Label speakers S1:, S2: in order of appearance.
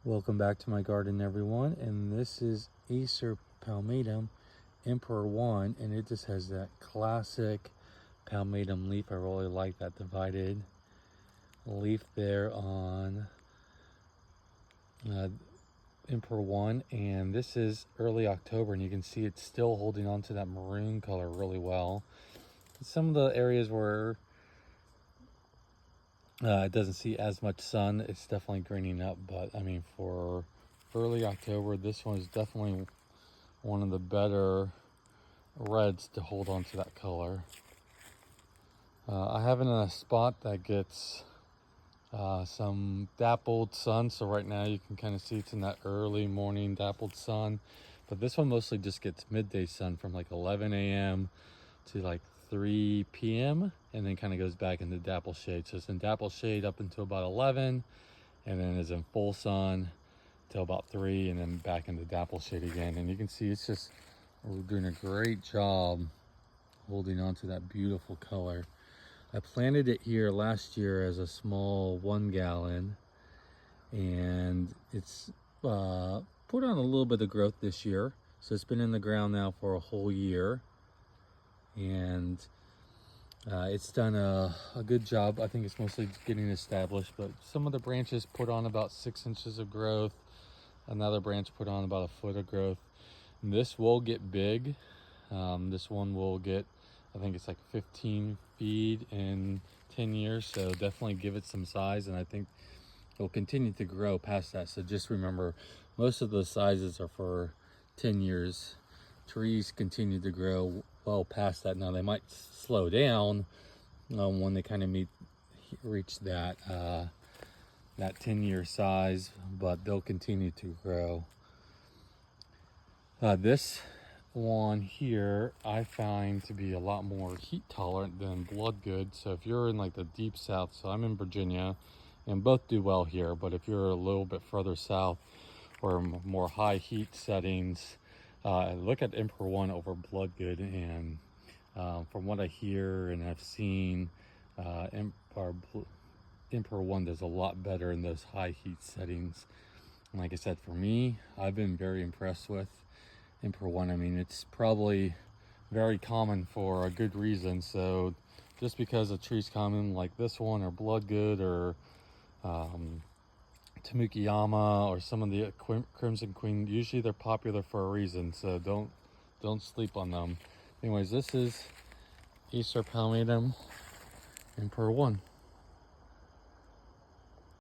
S1: Welcome back to my garden, everyone, and this is Acer Palmatum Emperor 1, and it just has that classic palmatum leaf. I really like that divided leaf there on Emperor 1, and this is early October, and you can see it's still holding on to that maroon color really well. Some of the areas where it doesn't see as much sun, it's definitely greening up, but I mean, for early October, this one is definitely one of the better reds to hold on to that color. I have it in a spot that gets some dappled sun, so right now you can kind of see it's in that early morning dappled sun, but this one mostly just gets midday sun from like 11 a.m. to like 3 p.m. and then kind of goes back into dapple shade. So it's in dapple shade up until about 11, and then is in full sun till about 3, and then back into dapple shade again. And you can see it's just, we're doing a great job holding on to that beautiful color. I planted it here last year as a small 1 gallon, and it's put on a little bit of growth this year. So it's been in the ground now for a whole year, and it's done a good job. I think it's mostly getting established, but some of the branches put on about 6 inches of growth. Another branch put on about 1 foot of growth. And this will get big. This one will get, I think it's like 15 feet in 10 years. So definitely give it some size, and I think it'll continue to grow past that. So just remember, most of those sizes are for 10 years. Trees continue to grow well past that. Now they might slow down when they kind of reach that that 10-year size, but they'll continue to grow. This one here I find to be a lot more heat tolerant than bloodgood. So if you're in like the deep south, so I'm in Virginia, and both do well here, but if you're a little bit further south or more high heat settings, look at Emperor 1 over bloodgood. And from what I hear and I've seen, Emperor 1 does a lot better in those high heat settings. And like I said, for me, I've been very impressed with Emperor 1. I mean, it's probably very common for a good reason. So just because a tree's common like this one or bloodgood or Tamukiyama or some of the Crimson Queen, usually they're popular for a reason. So don't sleep on them. Anyways, this is Acer Palmatum Emperor 1.